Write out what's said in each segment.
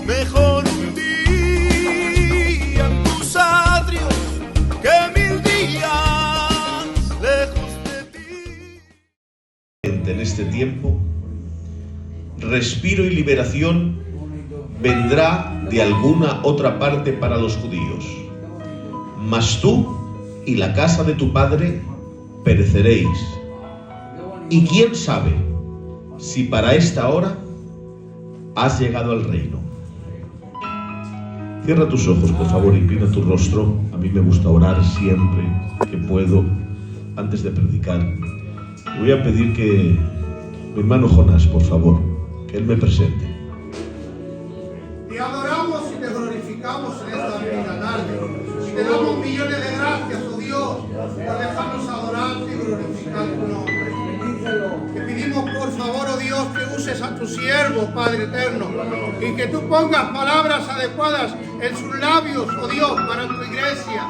Mejor un día en tus atrios que 1000 días lejos de ti. En este tiempo, respiro y liberación vendrá de alguna otra parte para los judíos. Mas tú y la casa de tu padre pereceréis. Y quién sabe si para esta hora has llegado al reino. Cierra tus ojos, por favor, inclina tu rostro. A mí me gusta orar siempre que puedo antes de predicar. Voy a pedir que mi hermano Jonás, por favor, que él me presente. Te adoramos y te glorificamos en esta vida tarde. Y te damos millones de gracias, oh Dios, por dejarnos adorarte y glorificar tu nombre. Te pedimos, por favor, oh Dios, que uses a tu siervo, Padre eterno, y que tú pongas palabras adecuadas en sus labios, oh Dios, para tu iglesia.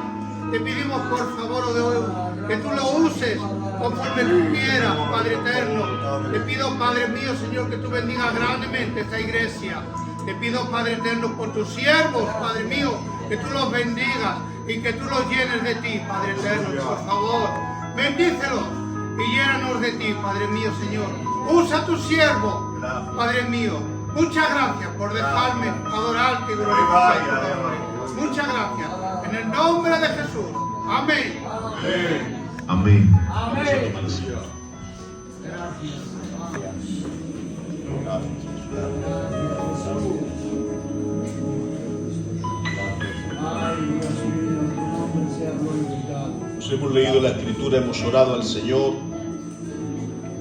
Te pedimos, por favor, oh Dios, que tú lo uses conforme tú quieras, Padre eterno. Te pido, Padre mío, Señor, que tú bendigas grandemente esta iglesia. Te pido, Padre eterno, por tus siervos, Padre mío, que tú los bendigas y que tú los llenes de ti, Padre eterno, por favor. Bendícelos y llénanos de ti, Padre mío, Señor. Usa a tu siervo, Padre mío. Muchas gracias por dejarme adorarte y glorificar tu nombre. Muchas gracias. En el nombre de Jesús. Amén. Amén. Amén. Nos hemos leído la Escritura, hemos orado al Señor.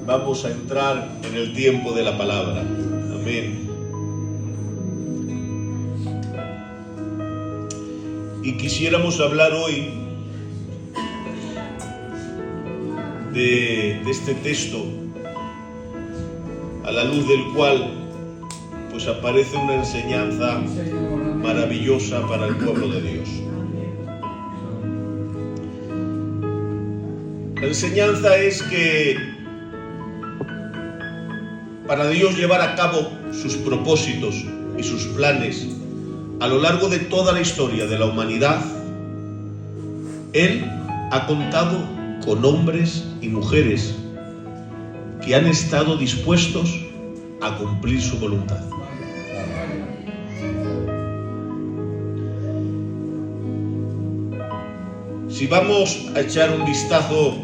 Vamos a entrar en el tiempo de la palabra. Amén. Y quisiéramos hablar hoy de este texto, a la luz del cual pues aparece una enseñanza maravillosa para el pueblo de Dios. La enseñanza es que para Dios llevar a cabo sus propósitos y sus planes a lo largo de toda la historia de la humanidad, Él ha contado con hombres y mujeres que han estado dispuestos a cumplir su voluntad. Si vamos a echar un vistazo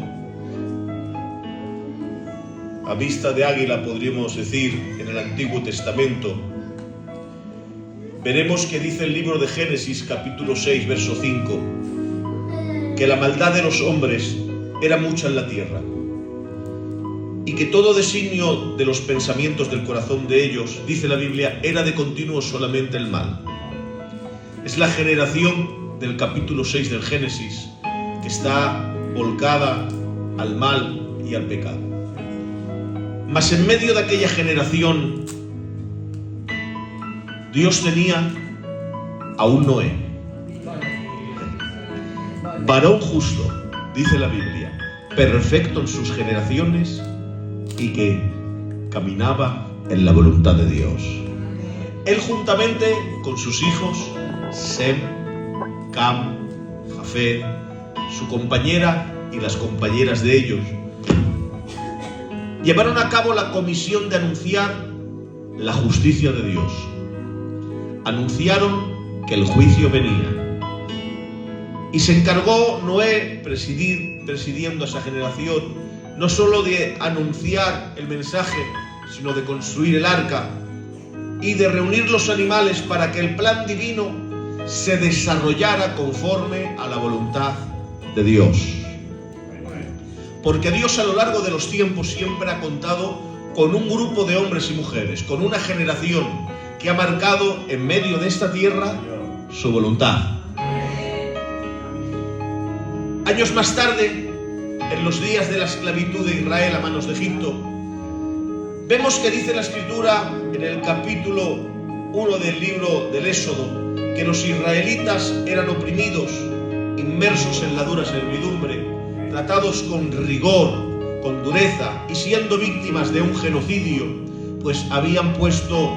a vista de águila, podríamos decir, en el Antiguo Testamento, veremos que dice el libro de Génesis, capítulo 6, verso 5, que la maldad de los hombres era mucha en la tierra y que todo designio de los pensamientos del corazón de ellos, dice la Biblia, era de continuo solamente el mal. Es la generación del capítulo 6 del Génesis que está volcada al mal y al pecado. Mas en medio de aquella generación, Dios tenía a un Noé, varón justo, dice la Biblia, perfecto en sus generaciones y que caminaba en la voluntad de Dios. Él juntamente con sus hijos, Sem, Cam, Jafet, su compañera y las compañeras de ellos, llevaron a cabo la comisión de anunciar la justicia de Dios. Anunciaron que el juicio venía. Y se encargó Noé, presidiendo a esa generación, no solo de anunciar el mensaje, sino de construir el arca y de reunir los animales para que el plan divino se desarrollara conforme a la voluntad de Dios. Porque Dios a lo largo de los tiempos siempre ha contado con un grupo de hombres y mujeres, con una generación que ha marcado en medio de esta tierra su voluntad. Años más tarde, en los días de la esclavitud de Israel a manos de Egipto, vemos que dice la Escritura en el capítulo 1 del libro del Éxodo que los israelitas eran oprimidos, inmersos en la dura servidumbre, tratados con rigor, con dureza y siendo víctimas de un genocidio, pues habían puesto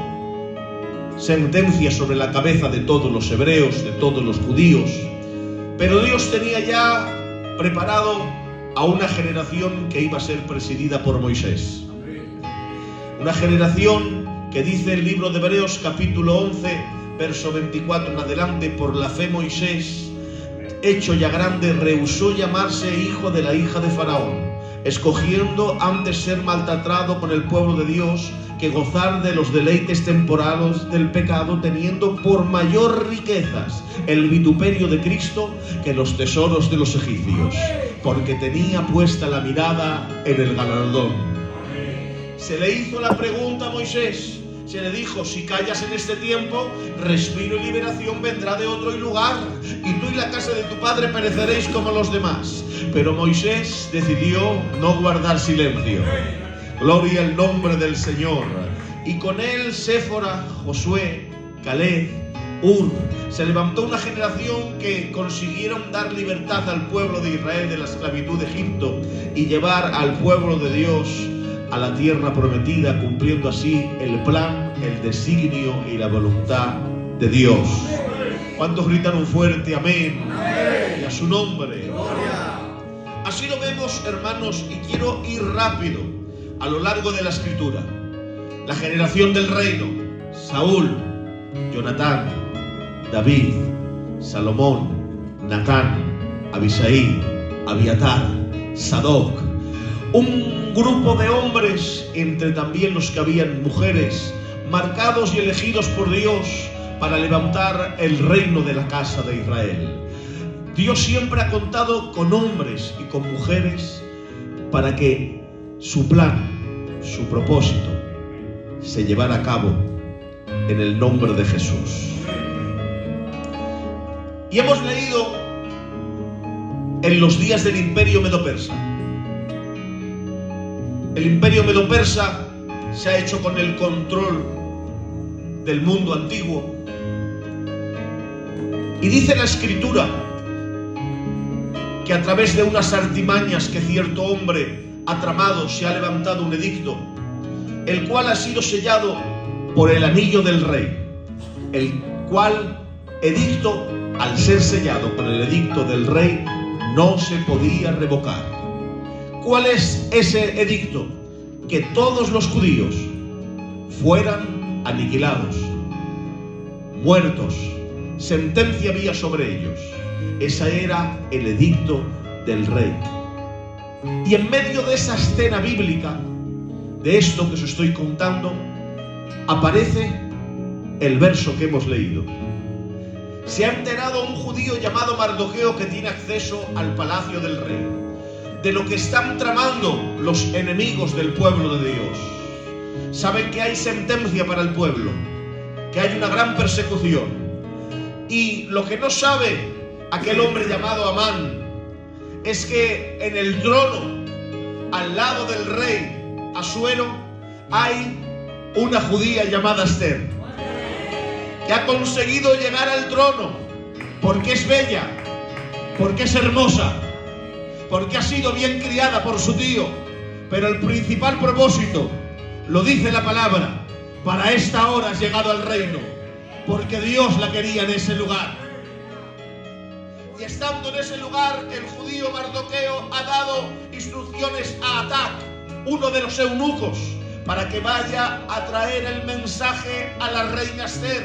sentencia sobre la cabeza de todos los hebreos, de todos los judíos. Pero Dios tenía ya preparado a una generación que iba a ser presidida por Moisés. Una generación que dice el libro de Hebreos capítulo 11, verso 24 en adelante: por la fe Moisés, hecho ya grande, rehusó llamarse hijo de la hija de Faraón, escogiendo antes ser maltratado con el pueblo de Dios que gozar de los deleites temporales del pecado, teniendo por mayor riquezas el vituperio de Cristo que los tesoros de los egipcios, porque tenía puesta la mirada en el galardón. Se le hizo la pregunta a Moisés, se le dijo: si callas en este tiempo, respiro y liberación vendrá de otro lugar, y tú y la casa de tu padre pereceréis como los demás. Pero Moisés decidió no guardar silencio. Gloria al nombre del Señor. Y con él Séfora, Josué, Caleb, Ur. Se levantó una generación que consiguieron dar libertad al pueblo de Israel de la esclavitud de Egipto y llevar al pueblo de Dios a la tierra prometida, cumpliendo así el plan, el designio y la voluntad de Dios. ¿Cuántos gritan un fuerte amén? Y a su nombre. Así lo vemos, hermanos, y quiero ir rápido a lo largo de la escritura. La generación del reino: Saúl, Jonatán, David, Salomón, Natán, Abisaí, Abiatar, Sadoc. Un grupo de hombres, entre también los que habían mujeres, marcados y elegidos por Dios para levantar el reino de la casa de Israel. Dios siempre ha contado con hombres y con mujeres para que su plan, su propósito, se llevara a cabo en el nombre de Jesús. Y hemos leído en los días del Imperio Medo-Persa. El Imperio Medo-Persa se ha hecho con el control del mundo antiguo. Y dice la Escritura que a través de unas artimañas que cierto hombre ha tramado, se ha levantado un edicto, el cual ha sido sellado por el anillo del rey, el cual edicto, al ser sellado por el edicto del rey, no se podía revocar. ¿Cuál es ese edicto? Que todos los judíos fueran aniquilados, muertos, sentencia había sobre ellos. Ese era el edicto del rey. Y en medio de esa escena bíblica, de esto que os estoy contando, aparece el verso que hemos leído. Se ha enterado un judío llamado Mardoqueo, que tiene acceso al palacio del rey, de lo que están tramando los enemigos del pueblo de Dios. Saben que hay sentencia para el pueblo, que hay una gran persecución. Y lo que no sabe aquel hombre llamado Amán es que en el trono, al lado del rey Asuero, hay una judía llamada Esther, que ha conseguido llegar al trono porque es bella, porque es hermosa, porque ha sido bien criada por su tío. Pero el principal propósito, lo dice la palabra: para esta hora has llegado al reino, porque Dios la quería en ese lugar. Y estando en ese lugar, el judío Mardoqueo ha dado instrucciones a Atac, uno de los eunucos, para que vaya a traer el mensaje a la reina Esther,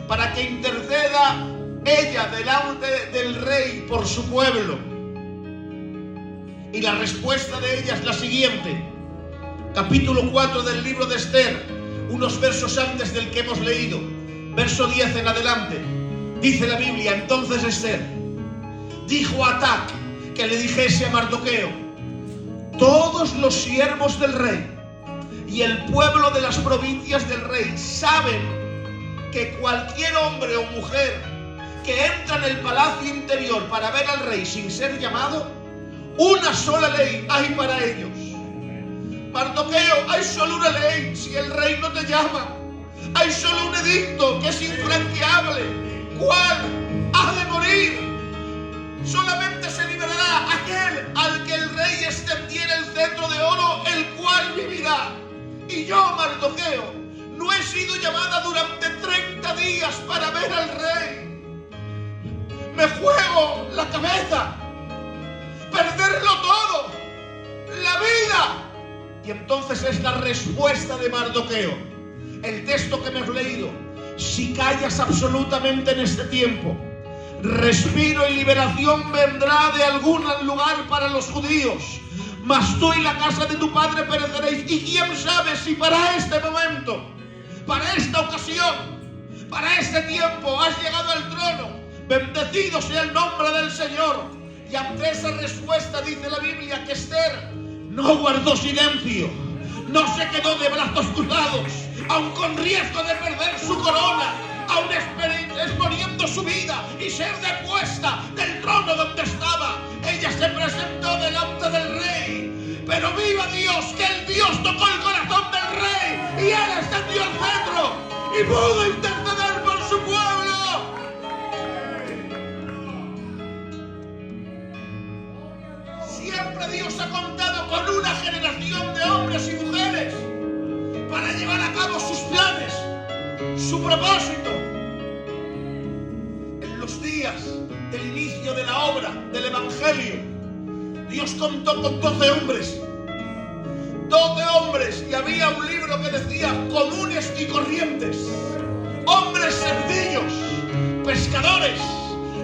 para que interceda ella delante del rey por su pueblo. Y la respuesta de ella es la siguiente. Capítulo 4 del libro de Esther, unos versos antes del que hemos leído, verso 10 en adelante, dice la Biblia: entonces Esther dijo a Atac que le dijese a Mardoqueo: todos los siervos del rey y el pueblo de las provincias del rey saben que cualquier hombre o mujer que entra en el palacio interior para ver al rey sin ser llamado, una sola ley hay para ellos. Mardoqueo, hay solo una ley si el rey no te llama. Hay solo un edicto que es infranqueable. ¿Cuál? Ha de morir. Solamente se liberará aquel al que el rey extendiera el cetro de oro, el cual vivirá. Y yo, Mardoqueo, no he sido llamada durante 30 me juego la cabeza, perderlo todo, la vida. Y entonces es la respuesta de Mardoqueo, el texto que me has leído. Si callas absolutamente en este tiempo, respiro y liberación vendrá de algún lugar para los judíos, mas tú y la casa de tu padre pereceréis. Y quién sabe si para este momento, para esta ocasión, para este tiempo has llegado al trono. Bendecido sea el nombre del Señor. Y ante esa respuesta dice la Biblia que Esther no guardó silencio, no se quedó de brazos cruzados, aun con riesgo de perder su corona, aun exponiendo su vida y ser depuesta del trono donde estaba. Ella se presentó delante del rey. Pero viva Dios, que el Dios tocó el corazón del rey y él extendió el cetro y pudo interceder por su pueblo. Siempre Dios ha contado con una generación de hombres y mujeres para llevar a cabo sus planes, su propósito. En los días del inicio de la obra del Evangelio, Dios contó con 12 hombres. 12 hombres, y había un libro que decía comunes y corrientes. Hombres sencillos, pescadores,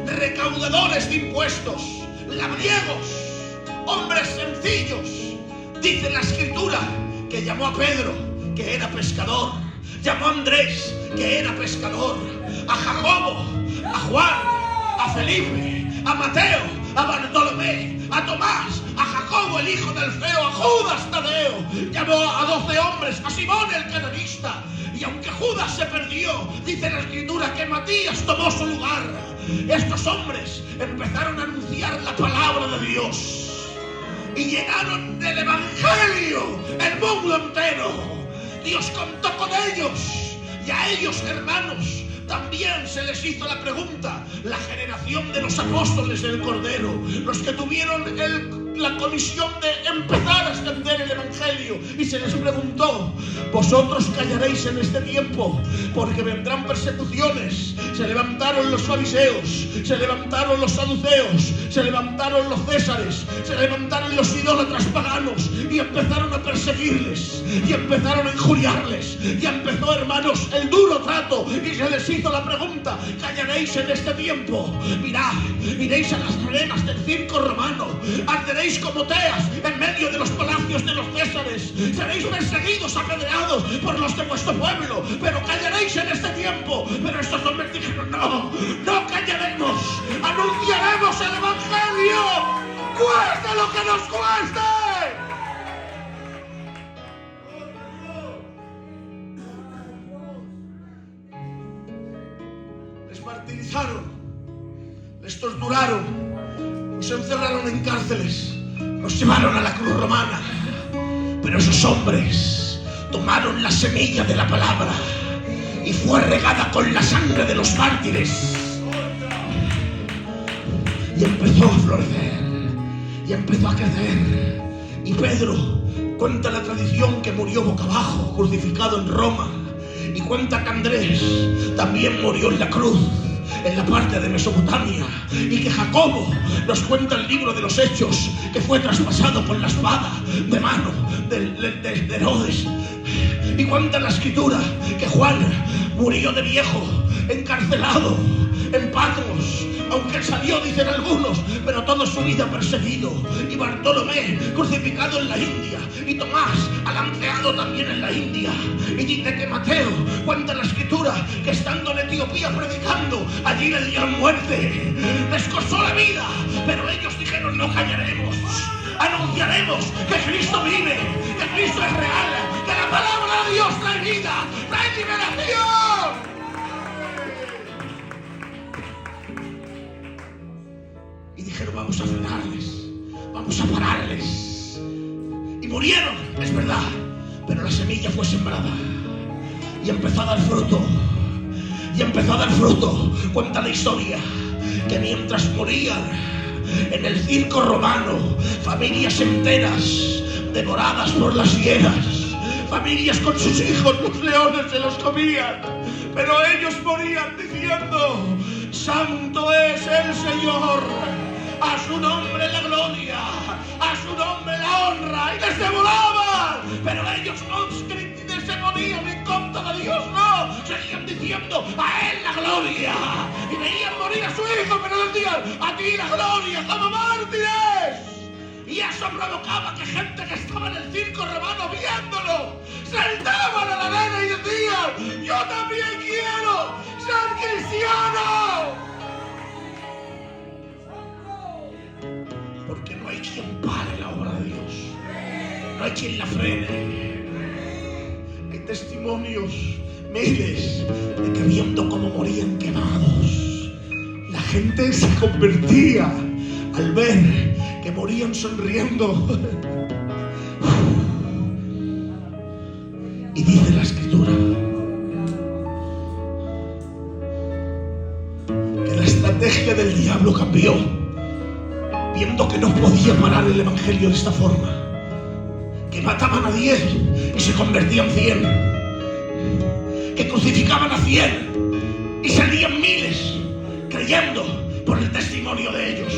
recaudadores de impuestos, labriegos. Hombres sencillos. Dice la Escritura que llamó a Pedro, que era pescador, llamó a Andrés, que era pescador, a Jacobo, a Juan, a Felipe, a Mateo, a Bartolomé, a Tomás, a Jacobo el hijo de Alfeo, a Judas Tadeo. Llamó a 12 hombres, a Simón el cananista. Y aunque Judas se perdió, dice la Escritura que Matías tomó su lugar. Estos hombres empezaron a anunciar la palabra de Dios y llenaron del Evangelio el mundo entero. Dios contó con ellos, y a ellos, hermanos, también se les hizo la pregunta. La generación de los apóstoles del Cordero, los que tuvieron la comisión de empezar a extender el Evangelio, y se les preguntó: vosotros callaréis en este tiempo, porque vendrán persecuciones. Se levantaron los fariseos, se levantaron los saduceos, se levantaron los césares, se levantaron los idólatras paganos, y empezaron a perseguirles, y empezaron a injuriarles, y empezó, hermanos, el duro trato, y se les hizo la pregunta: ¿callaréis en este tiempo? Mirad, iréis a las arenas del circo romano, arderéis como teas en medio de los palacios de los césares, seréis perseguidos, apedreados por los de vuestro pueblo, pero callaréis en este tiempo. Pero estos hombres dijeron: no, no callaremos, anunciaremos el Evangelio, cueste lo que nos cueste. Les martirizaron, les torturaron, los encerraron en cárceles, los llevaron a la cruz romana. Pero esos hombres tomaron la semilla de la palabra y fue regada con la sangre de los mártires, y empezó a florecer y empezó a crecer. Y Pedro, cuenta la tradición, que murió boca abajo, crucificado en Roma. Y cuenta que Andrés también murió en la cruz, en la parte de Mesopotamia, y que Jacobo, nos cuenta el libro de los Hechos, que fue traspasado por la espada de mano de Herodes. Y cuenta la Escritura que Juan murió de viejo, encarcelado en Patmos, aunque salió, dicen algunos, pero toda su vida perseguido. Y Bartolomé crucificado en la India, y Tomás alanceado también en la India. Y dice que Mateo, cuenta la Escritura, que estando en Etiopía predicando, allí le dieron muerte, les costó la vida, pero ellos dijeron: no callaremos, anunciaremos que Cristo vive, que Cristo es real, que la palabra de Dios trae vida, trae liberación. Y dijeron: vamos a frenarles, vamos a pararles. Y murieron, es verdad, pero la semilla fue sembrada y empezó a dar fruto. Y empezó a dar fruto. Cuenta la historia que mientras morían en el circo romano, familias enteras devoradas por las hieras, familias con sus hijos, los leones se los comían, pero ellos morían diciendo: santo es el Señor, a su nombre la gloria, a su nombre la honra, y les devoraban. Pero ellos no se ponían en contra de Dios, no, seguían diciendo: a él la gloria, y veían morir a su hijo, pero decían: a ti la gloria, como mártires. Y eso provocaba que gente que estaba en el circo romano viéndolo saltaban a la arena y decían: yo también quiero ser cristiano. Porque no hay quien pare la obra de Dios, no hay quien la frene. Hay testimonios, miles, de que viendo cómo morían quemados, la gente se convertía al ver que morían sonriendo. Y dice la Escritura que la estrategia del diablo cambió, viendo que no podía parar el evangelio de esta forma, que mataban a 10 y se convertían 100, que crucificaban a 100 y salían miles creyendo por el testimonio de ellos.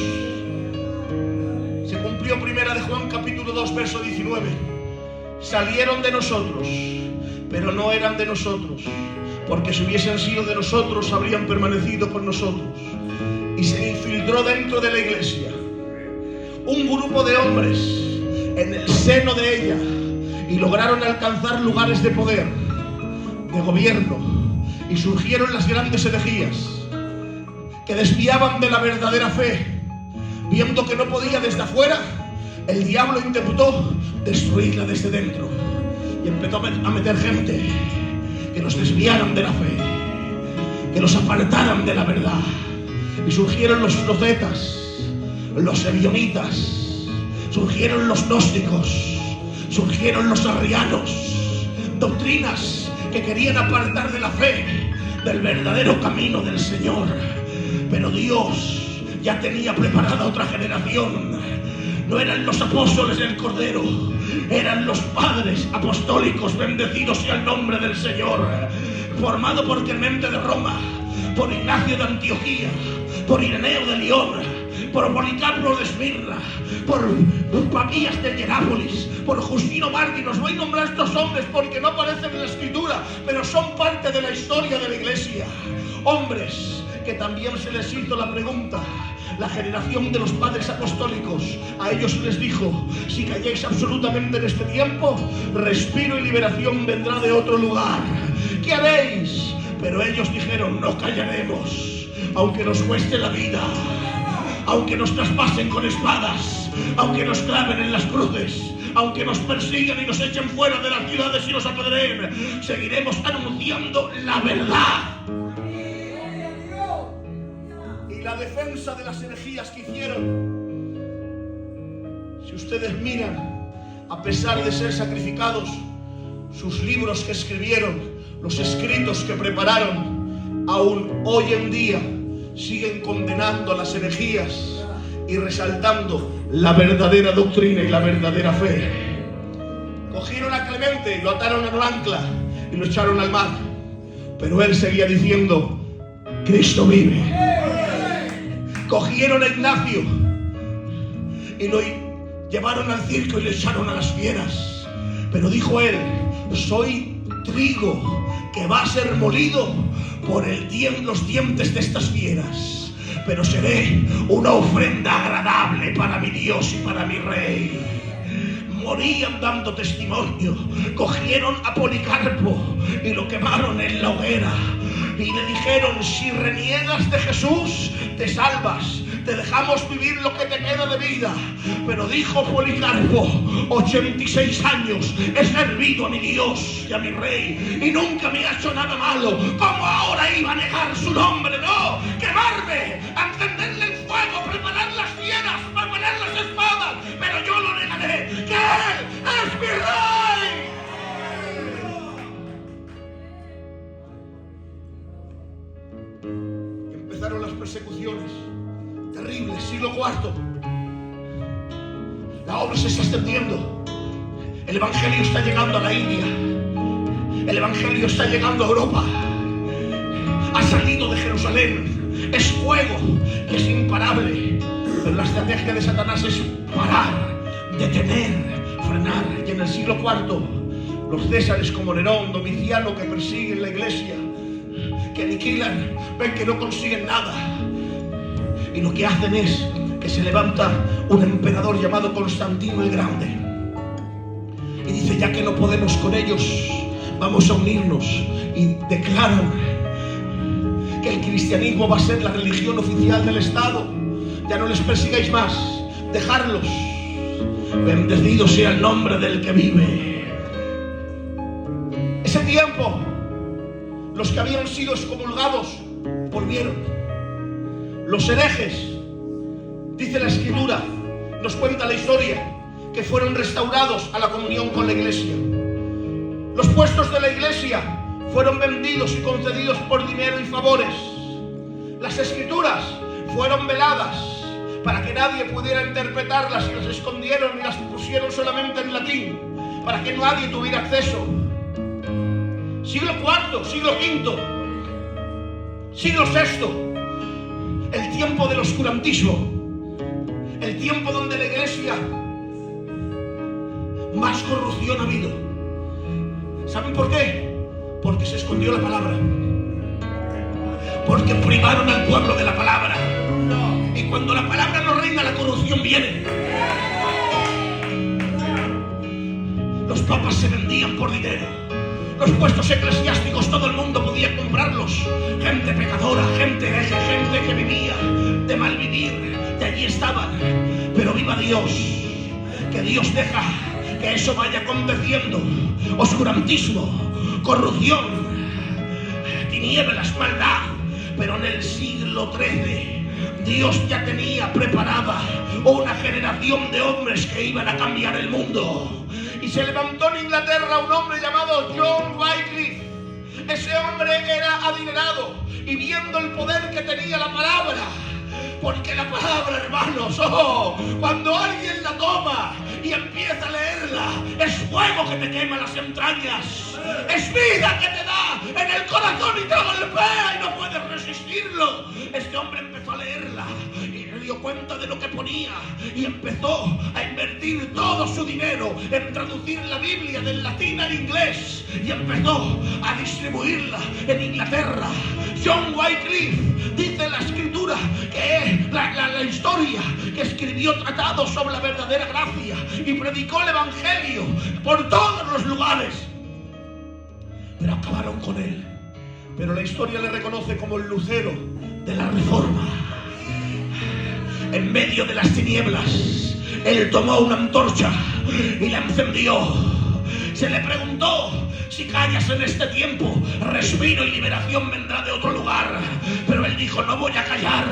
Se cumplió primera de Juan capítulo 2 verso 19. Salieron de nosotros, pero no eran de nosotros, porque si hubiesen sido de nosotros habrían permanecido con nosotros. Y se infiltró dentro de la iglesia un grupo de hombres en el seno de ella, y lograron alcanzar lugares de poder, de gobierno, y surgieron las grandes herejías que desviaban de la verdadera fe. Viendo que no podía desde afuera, el diablo intentó destruirla desde dentro, y empezó a meter gente que los desviaran de la fe, que los apartaran de la verdad. Y surgieron los profetas, los ebionitas, surgieron los gnósticos, surgieron los arrianos, doctrinas que querían apartar de la fe, del verdadero camino del Señor. Pero Dios ya tenía preparada otra generación. No eran los apóstoles del Cordero, eran los padres apostólicos, bendecidos sea el nombre del Señor, formado por Clemente de Roma, por Ignacio de Antioquía, por Ireneo de León, por Policarpo de Esmirna, por Papías de Hierápolis, por Justino Mártir. Os voy a nombrar estos hombres porque no aparecen en la Escritura, pero son parte de la historia de la iglesia. Hombres que también se les hizo la pregunta, la generación de los padres apostólicos, a ellos les dijo: si calláis absolutamente en este tiempo, respiro y liberación vendrá de otro lugar. ¿Qué haréis? Pero ellos dijeron: no callaremos, aunque nos cueste la vida, aunque nos traspasen con espadas, aunque nos claven en las cruces, aunque nos persigan y nos echen fuera de las ciudades y nos apedreen, seguiremos anunciando la verdad. Y la defensa de las herejías que hicieron, si ustedes miran, a pesar de ser sacrificados, sus libros que escribieron, los escritos que prepararon, aún hoy en día siguen condenando a las herejías y resaltando la verdadera doctrina y la verdadera fe. Cogieron a Clemente y lo ataron a un ancla y lo echaron al mar, pero él seguía diciendo: Cristo vive. Cogieron a Ignacio y lo llevaron al circo y lo echaron a las fieras, pero dijo él: soy trigo que va a ser molido por los dientes de estas fieras, pero seré una ofrenda agradable para mi Dios y para mi Rey. Morían dando testimonio. Cogieron a Policarpo y lo quemaron en la hoguera y le dijeron: si reniegas de Jesús, te salvas, te dejamos vivir lo que te queda de vida. Pero dijo Policarpo: 86 años he servido a mi Dios y a mi Rey y nunca me ha hecho nada malo. ¿Cómo ahora iba a negar su nombre? No, quemarme, encenderle el fuego, preparar las fieras, preparar las espadas, pero yo lo negaré, que Él es mi Rey. Y empezaron las persecuciones terribles, siglo IV. La obra se está extendiendo. El Evangelio está llegando a la India. El Evangelio está llegando a Europa. Ha salido de Jerusalén. Es fuego, es imparable. Pero la estrategia de Satanás es parar, detener, frenar. Y en el siglo IV, los césares como Nerón, Domiciano, que persiguen la iglesia, que aniquilan, ven que no consiguen nada. Y lo que hacen es que se levanta un emperador llamado Constantino el Grande. Y dice, ya que no podemos con ellos, vamos a unirnos. Y declaran que el cristianismo va a ser la religión oficial del Estado. Ya no les persigáis más, dejarlos. Bendecido sea el nombre del que vive. Ese tiempo, los que habían sido excomulgados volvieron. Los herejes, dice la Escritura, nos cuenta la historia, que fueron restaurados a la comunión con la iglesia. Los puestos de la iglesia fueron vendidos y concedidos por dinero y favores. Las Escrituras fueron veladas para que nadie pudiera interpretarlas y las escondieron y las pusieron solamente en latín, para que nadie tuviera acceso. Siglo IV, siglo V, siglo VI, el tiempo del oscurantismo, el tiempo donde la iglesia más corrupción ha habido. ¿Saben por qué? Porque se escondió la palabra, porque privaron al pueblo de la palabra. Y cuando la palabra no reina, la corrupción viene. Los papas se vendían por dinero. Los puestos eclesiásticos todo el mundo podía comprarlos. Gente pecadora, gente hereje, gente que vivía de mal vivir, de allí estaban. Pero viva Dios, que Dios deja que eso vaya aconteciendo. Oscurantismo, corrupción, tinieblas, maldad. Pero en el siglo XIII Dios ya tenía preparada una generación de hombres que iban a cambiar el mundo. Y se levantó en Inglaterra un hombre llamado John Wycliffe. Ese hombre era adinerado y viendo el poder que tenía la palabra, porque la palabra, hermanos, cuando alguien la toma y empieza a leerla, es fuego que te quema las entrañas, es vida que te da en el corazón y te golpea y no puedes resistirlo. Este hombre empezó a leerla y se dio cuenta de lo que ponía y empezó a invertir todo su dinero en traducir la Biblia del latín al inglés y empezó a distribuirla en Inglaterra. John Wycliffe, dice la Escritura, que es la historia, que escribió tratados sobre la verdadera gracia y predicó el Evangelio por todos los lugares. Pero acabaron con él. Pero la historia le reconoce como el lucero de la Reforma. En medio de las tinieblas, él tomó una antorcha y la encendió. Se le preguntó: si callas en este tiempo, respiro y liberación vendrá de otro lugar. Pero él dijo: no voy a callar,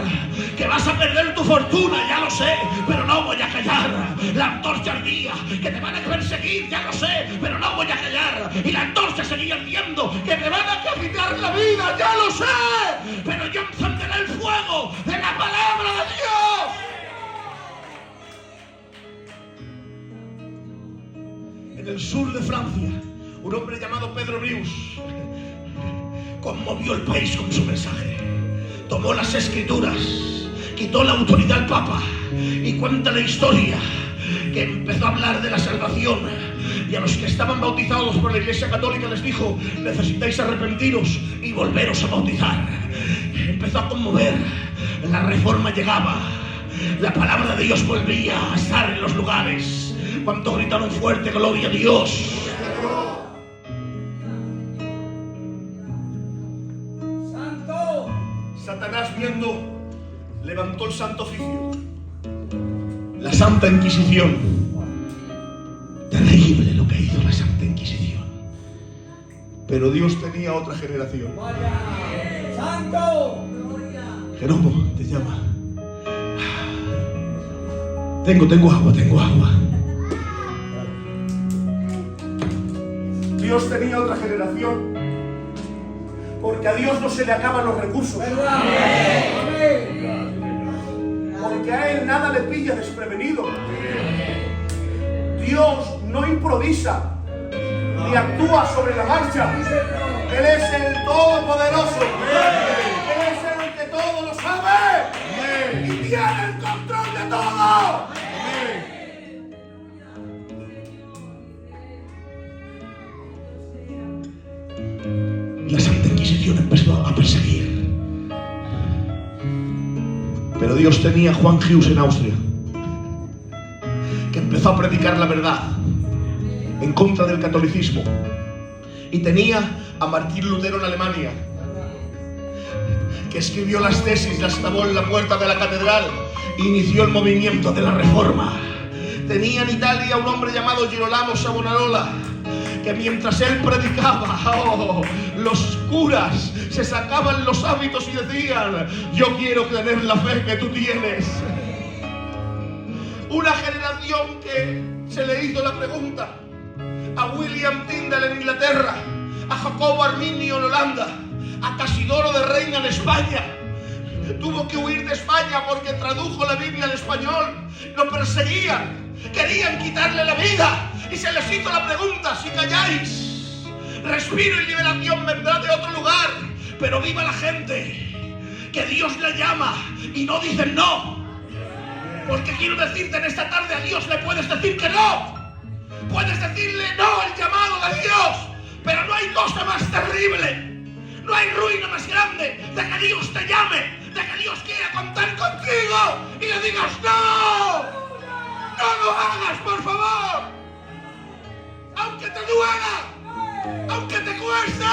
que vas a perder tu fortuna, ya lo sé, pero no voy a callar. La antorcha ardía, que te van a perseguir, ya lo sé, pero no voy a callar. Y la antorcha seguía ardiendo, que te van a quitar la vida, ya lo sé, pero yo encenderé el fuego de la palabra de Dios. En el sur de Francia, un hombre llamado Pedro Brius conmovió el país con su mensaje. Tomó las Escrituras, quitó la autoridad al Papa y cuenta la historia que empezó a hablar de la salvación. Y a los que estaban bautizados por la Iglesia Católica les dijo: necesitáis arrepentiros y volveros a bautizar. Empezó a conmover. La Reforma llegaba. La palabra de Dios volvía a estar en los lugares. Cuánto gritaron fuerte: gloria a Dios. Santo. Satanás, viendo, levantó el Santo Oficio, la Santa Inquisición. Terrible lo que hizo la Santa Inquisición. Pero Dios tenía otra generación. Santo. Jeromo te llama. Tengo agua. Dios tenía otra generación, porque a Dios no se le acaban los recursos, porque a Él nada le pilla desprevenido. Dios no improvisa ni actúa sobre la marcha. Él es el Todopoderoso. Él es el que todo lo sabe y tiene el control de todo. La Santa Inquisición empezó a perseguir. Pero Dios tenía a Juan Hus en Austria, que empezó a predicar la verdad en contra del catolicismo. Y tenía a Martín Lutero en Alemania, que escribió las tesis, las clavó en la puerta de la catedral e inició el movimiento de la Reforma. Tenía en Italia un hombre llamado Girolamo Savonarola, que mientras él predicaba, los curas se sacaban los hábitos y decían: yo quiero tener la fe que tú tienes. Una generación que se le hizo la pregunta a William Tyndale en Inglaterra, a Jacobo Arminio en Holanda, a Casidoro de Reina en España. Tuvo que huir de España porque tradujo la Biblia al español. Lo perseguían, querían quitarle la vida, y se les hizo la pregunta: si calláis, respiro y liberación vendrá de otro lugar. Pero viva la gente que Dios la llama y no dicen no. Porque quiero decirte en esta tarde, a Dios le puedes decir que no. Puedes decirle no al llamado de Dios, pero no hay cosa más terrible, no hay ruina más grande de que Dios te llame, de que Dios quiera contar contigo y le digas no. No lo hagas, por favor. Aunque te duela, aunque te cueste,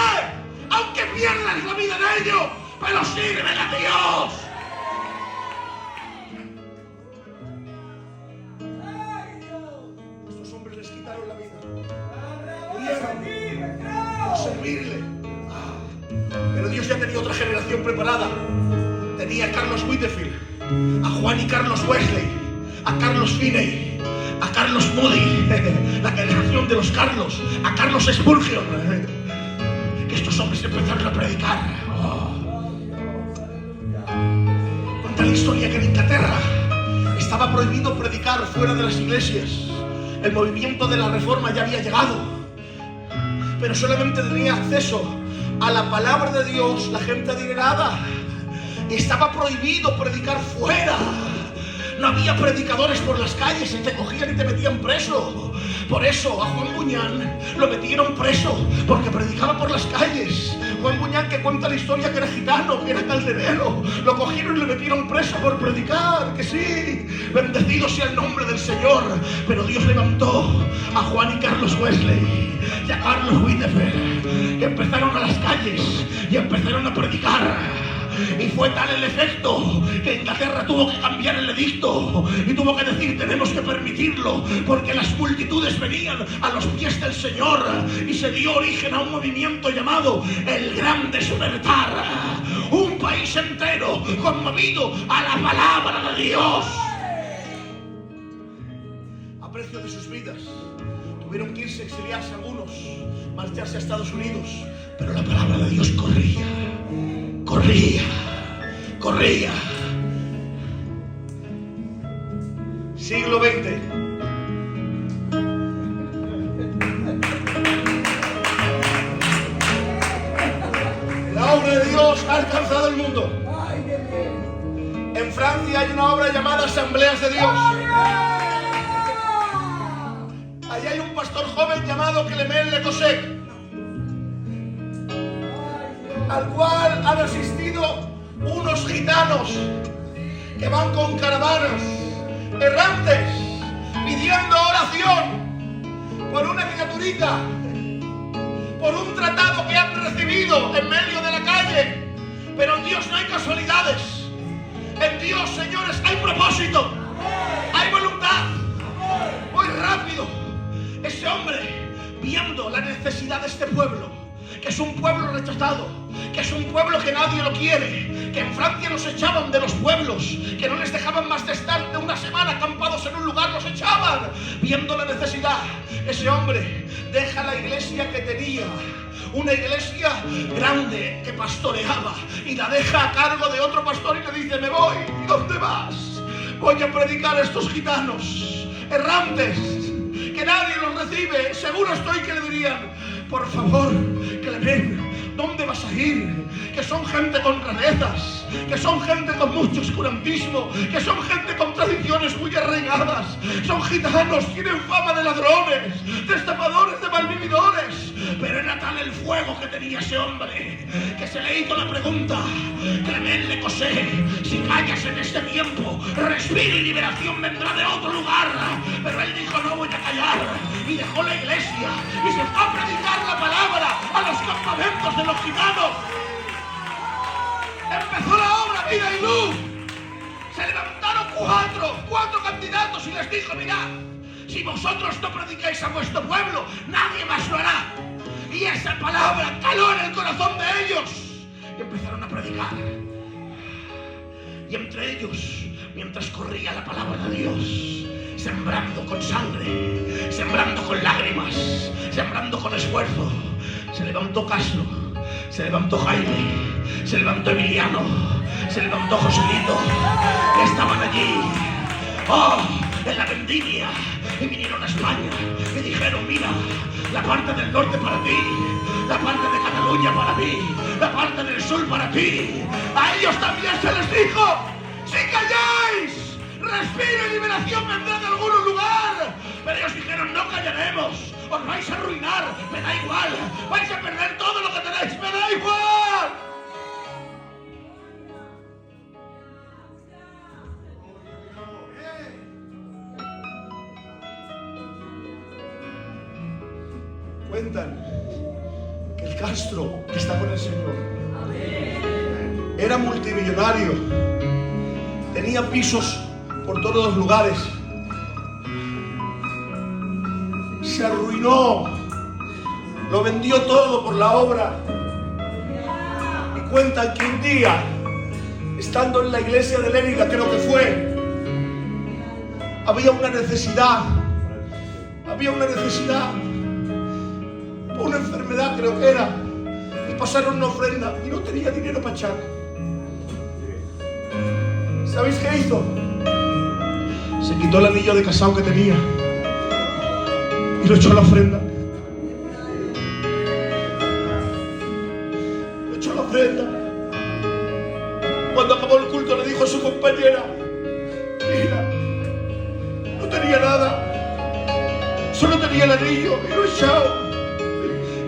aunque pierdas la vida en ello, pero sírvele a Dios. Estos hombres les quitaron la vida, murieron por servirle. Pero Dios ya tenía otra generación preparada. Tenía a Carlos Whitefield, a Juan y Carlos Wesley, a Carlos Finney, a Carlos Moody, la generación de los Carlos, a Carlos Spurgeon, que estos hombres empezaron a predicar. Cuenta la historia que en Inglaterra estaba prohibido predicar fuera de las iglesias. El movimiento de la Reforma ya había llegado, pero solamente tenía acceso a la palabra de Dios la gente adinerada. Y estaba prohibido predicar fuera. No había predicadores por las calles y te cogían y te metían preso. Por eso a Juan Buñán lo metieron preso, porque predicaba por las calles. Juan Buñán, que cuenta la historia, que era gitano, que era calderero, lo cogieron y le metieron preso por predicar, que sí. Bendecido sea el nombre del Señor. Pero Dios levantó a Juan y Carlos Wesley y a Carlos Whitefield, que empezaron a las calles y empezaron a predicar. Y fue tal el efecto que Inglaterra tuvo que cambiar el edicto y tuvo que decir: tenemos que permitirlo, porque las multitudes venían a los pies del Señor. Y se dio origen a un movimiento llamado el Gran Despertar. Un país entero conmovido a la palabra de Dios. A precio de sus vidas tuvieron que irse, exiliarse algunos, marcharse a Estados Unidos, pero la palabra de Dios corría. Corría. Siglo XX. La obra de Dios ha alcanzado el mundo. En Francia hay una obra llamada Asambleas de Dios. Allí hay un pastor joven llamado Clement Lecosec, al cual han asistido unos gitanos que van con caravanas errantes pidiendo oración por una criaturita, por un tratado que han recibido en medio de la calle. Pero en Dios no hay casualidades. En Dios, señores, hay propósito, hay voluntad. Muy rápido, ese hombre, viendo la necesidad de este pueblo, que es un pueblo rechazado, que es un pueblo que nadie lo quiere, que en Francia los echaban de los pueblos, que no les dejaban más de estar de una semana acampados en un lugar, los echaban. Viendo la necesidad, ese hombre deja la iglesia que tenía, una iglesia grande que pastoreaba, y la deja a cargo de otro pastor y le dice: me voy. ¿Dónde vas? Voy a predicar a estos gitanos errantes que que nadie los recibe, seguro estoy que le dirían: por favor, Clement, ¿dónde vas a ir? Que son gente con rarezas, que son gente con mucho oscurantismo, que son gente con tradiciones muy arraigadas, son gitanos, tienen fama de ladrones, de estafadores, de malvividores. Pero era tal el fuego que tenía ese hombre que se le hizo la pregunta: Clement Le Cosé, si callas en este tiempo, respiro y liberación vendrá de otro lugar. Pero él dijo: no voy a callar, y dejó la iglesia y se fue a predicar la palabra a los campamentos de los gitanos. Empezó la obra Vida y Luz. Se levantaron cuatro candidatos y les dijo: mirad, si vosotros no predicáis a vuestro pueblo, nadie más lo hará. Y esa palabra caló en el corazón de ellos y empezaron a predicar. Y entre ellos, mientras corría la palabra de Dios, sembrando con sangre, sembrando con lágrimas, sembrando con esfuerzo, se levantó Castro, se levantó Jaime, se levantó Emiliano, se levantó Joselito, que estaban allí, en la vendimia, y vinieron a España y dijeron: mira, la parte del norte para ti, la parte de Cataluña para ti, la parte del sur para ti. A ellos también se les dijo: si calláis, respiro y liberación vendrá de algún lugar. Pero ellos dijeron: no callaremos, os vais a arruinar, me da igual, vais a perder todo lo que tenéis, me da igual. Cuentan que el Castro, que está con el Señor, era multimillonario, tenía pisos por todos los lugares, se arruinó, lo vendió todo por la obra. Y cuentan que un día, estando en la iglesia de Lériga, creo que fue, había una necesidad, una enfermedad creo que era, y pasaron una ofrenda y no tenía dinero para echar. ¿Sabéis qué hizo? Se quitó el anillo de casado que tenía y lo echó a la ofrenda. Lo echó a la ofrenda. Cuando acabó el culto le dijo a su compañera: mira, no tenía nada, solo tenía el anillo y lo he echado.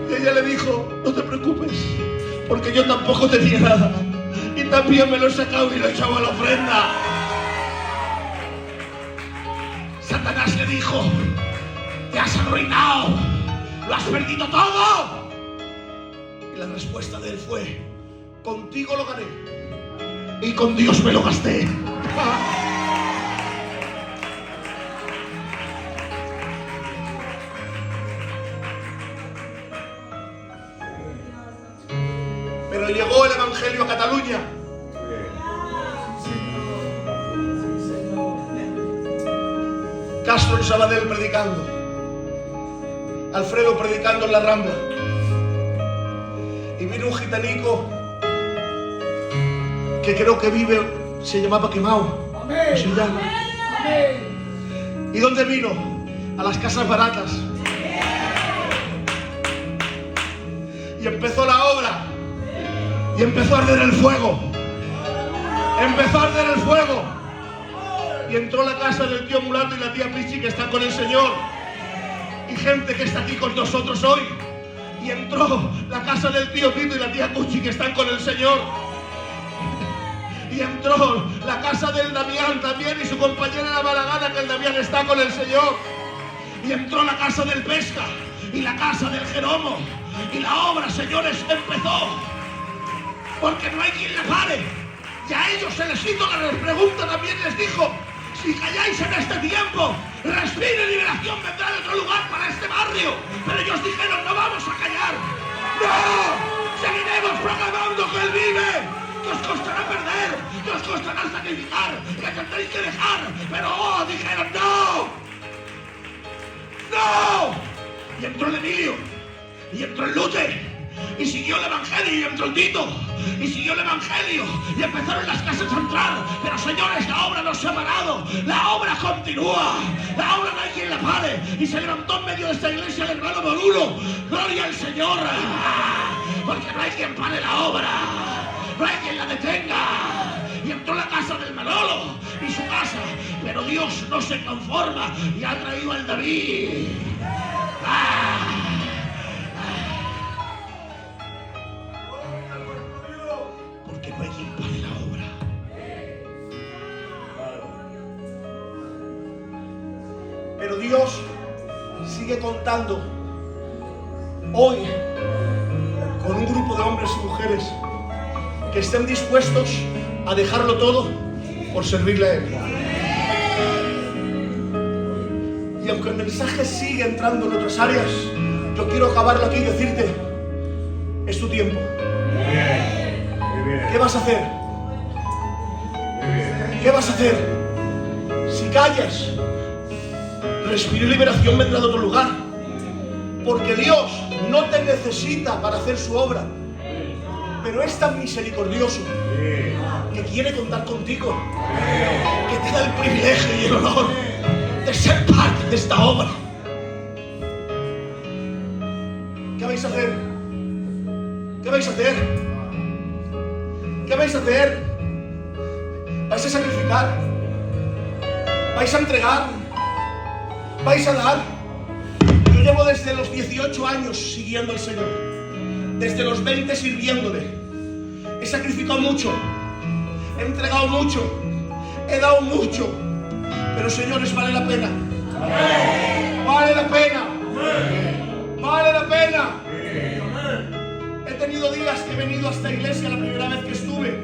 Y ella le dijo: no te preocupes, porque yo tampoco tenía nada y también me lo he sacado y lo he echado a la ofrenda. Satanás le dijo: te has arruinado, lo has perdido todo. Y la respuesta de él fue: contigo lo gané y con Dios me lo gasté. Pero llegó el Evangelio a Cataluña. Castro en Sabadell predicando, Alfredo predicando en la Rambla, y vino un gitanico que creo que vive, se llamaba Quemao, no se llama. ¿Y dónde vino? A las casas baratas. Y empezó la obra. Y empezó a arder el fuego. Empezó a arder el fuego. Y entró la casa del tío Mulato y la tía Pichi, que están con el Señor. Y gente que está aquí con nosotros hoy. Y entró la casa del tío Tito y la tía Cuchi, que están con el Señor. Y entró la casa del Damián también y su compañera la Malagana, que el Damián está con el Señor. Y entró la casa del Pesca y la casa del Jeromo. Y la obra, señores, empezó. Porque no hay quien la pare. Y a ellos se les hizo la pregunta, también les dijo: si calláis en este tiempo, respiro y liberación vendrá de otro lugar para este barrio. Pero ellos dijeron: no vamos a callar. ¡No! Seguiremos proclamando que Él vive. Que os costará perder, que os costará sacrificar, que tendréis que dejar. Pero dijeron: no. ¡No! Y entró el Emilio, y entró el Lute, Y siguió el evangelio y entró el Tito. Y siguió el evangelio y empezaron las casas a entrar. Pero señores, la obra no se ha parado. La obra continúa. La obra no hay quien la pare. Y se levantó en medio de esta iglesia el hermano Moruno. Gloria al Señor. Porque no hay quien pare la obra. No hay quien la detenga. Y entró la casa del Manolo y su casa. Pero Dios no se conforma y ha traído al David. Porque no hay quien pare la obra. Pero Dios sigue contando hoy con un grupo de hombres y mujeres que estén dispuestos a dejarlo todo por servirle a Él. Y aunque el mensaje sigue entrando en otras áreas, yo quiero acabarlo aquí y decirte, es tu tiempo. ¿Qué vas a hacer? ¿Qué vas a hacer? Si callas, respiro y liberación vendrá de otro lugar. Porque Dios no te necesita para hacer su obra, pero es tan misericordioso que quiere contar contigo, que te da el privilegio y el honor de ser parte de esta obra. ¿Qué vais a hacer? ¿Qué vais a hacer? ¿Qué vais a hacer? ¿Vais a sacrificar? ¿Vais a entregar? ¿Vais a dar? Yo llevo desde los 18 años siguiendo al Señor, desde los 20 sirviéndole. He sacrificado mucho, he entregado mucho, he dado mucho, pero señores, vale la pena. Vale la pena. Vale la pena. He tenido días que he venido a esta iglesia la primera vez que estuve.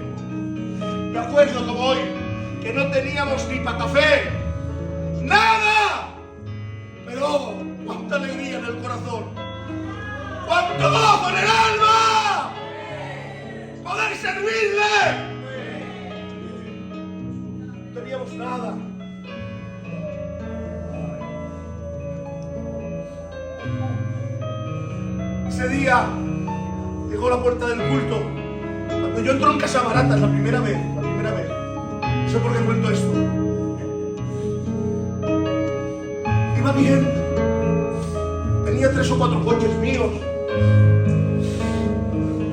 Me acuerdo como hoy que no teníamos ni para café, nada. Pero cuánta alegría en el corazón, cuánto gozo en el alma, poder servirle. No teníamos nada. Ese día llegó la puerta del culto. Cuando yo entro en Casa Barata, la primera vez. No sé por qué cuento esto. Iba bien. Tenía 3 o 4 coches míos.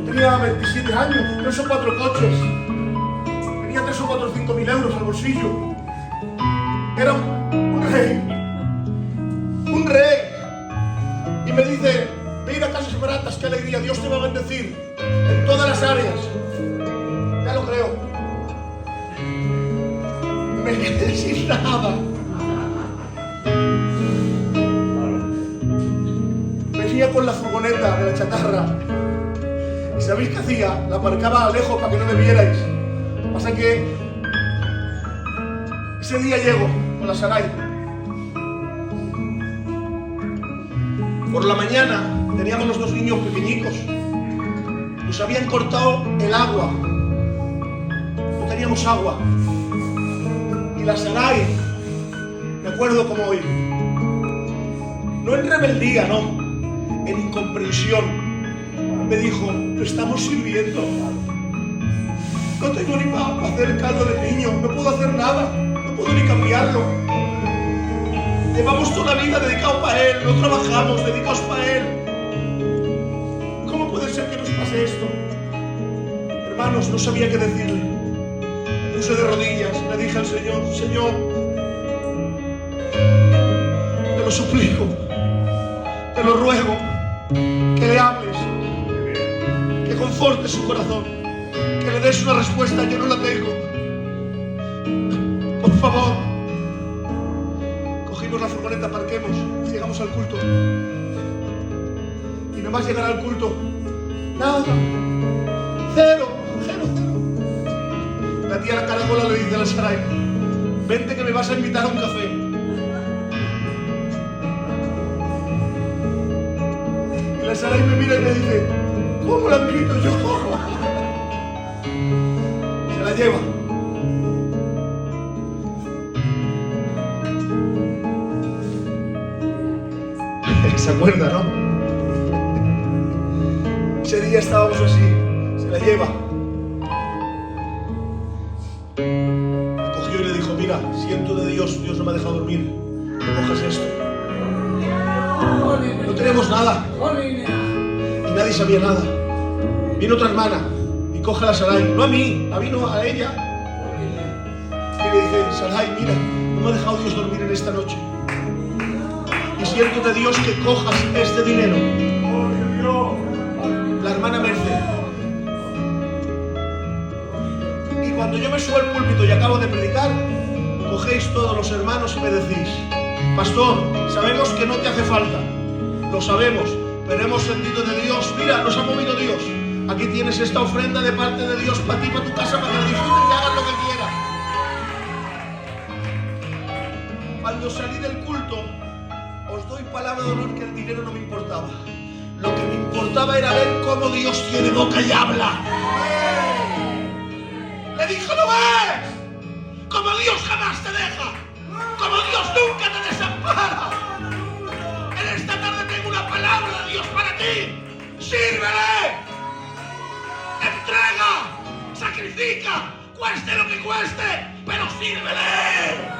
Yo tenía 27 años, 3 o 4 coches. Tenía 3 o 4 o 5 mil euros al bolsillo. Era un rey. Un rey. Y me dice, ve a ir a Casas Baratas, qué alegría, Dios te va a bendecir en todas las áreas. Ya lo creo. Me quedé sin nada. Venía con la furgoneta de la chatarra. ¿Y sabéis qué hacía? La aparcaba lejos para que no me vierais. Pasa que ese día llego con la Sarai. Por la mañana teníamos los 2 niños pequeñicos. Nos habían cortado el agua. No teníamos agua. Y la Sarai, me acuerdo como hoy, no en rebeldía, no, en incomprensión, me dijo, te estamos sirviendo. No tengo ni para hacer caldo de niño, no puedo hacer nada, no puedo ni cambiarlo. Llevamos toda la vida dedicados para Él, no trabajamos, dedicados para Él. ¿Cómo puede ser que nos pase esto? Hermanos, no sabía qué decirle. Me puse de rodillas, le dije al Señor, Señor, te lo suplico, te lo ruego, que le hables, que confortes su corazón, que le des una respuesta, yo no la tengo. Por favor. Cogimos la furgoneta, aparquemos, llegamos al culto. Y nada más llegar al culto, nada, cero. La tía la caracola le dice a la Sarai, vente que me vas a invitar a un café. Y la Sarai me mira y me dice, ¿cómo la invito yo? Se la lleva. ¿Se acuerda, no? Ese día estábamos así, se la lleva. Me cogió y le dijo, mira, siento de Dios, Dios no me ha dejado dormir, no cojas esto. No tenemos nada. Y nadie sabía nada. Viene otra hermana y coge a la Sarai, no a mí, no a ella. Y le dice, Sarai, mira, no me ha dejado Dios dormir en esta noche. Y siento de Dios que cojas este dinero. La hermana Merce. Y cuando yo me subo al púlpito y acabo de predicar, cogéis todos los hermanos y me decís, pastor, sabemos que no te hace falta, lo sabemos, pero hemos sentido de Dios, mira, nos ha movido Dios. Aquí tienes esta ofrenda de parte de Dios para ti, para tu casa, para que la disfrutes y hagas lo que quieras. Cuando salí del culto, os doy palabra de honor que el dinero no me importaba. Lo que me importaba era ver cómo Dios tiene boca y habla. Le dijo, ¿no ves? Como Dios jamás te deja. Como Dios nunca te desampara. En esta tarde tengo una palabra de Dios para ti. ¡Sírvele! Entrega, sacrifica, cueste lo que cueste, pero sírvele.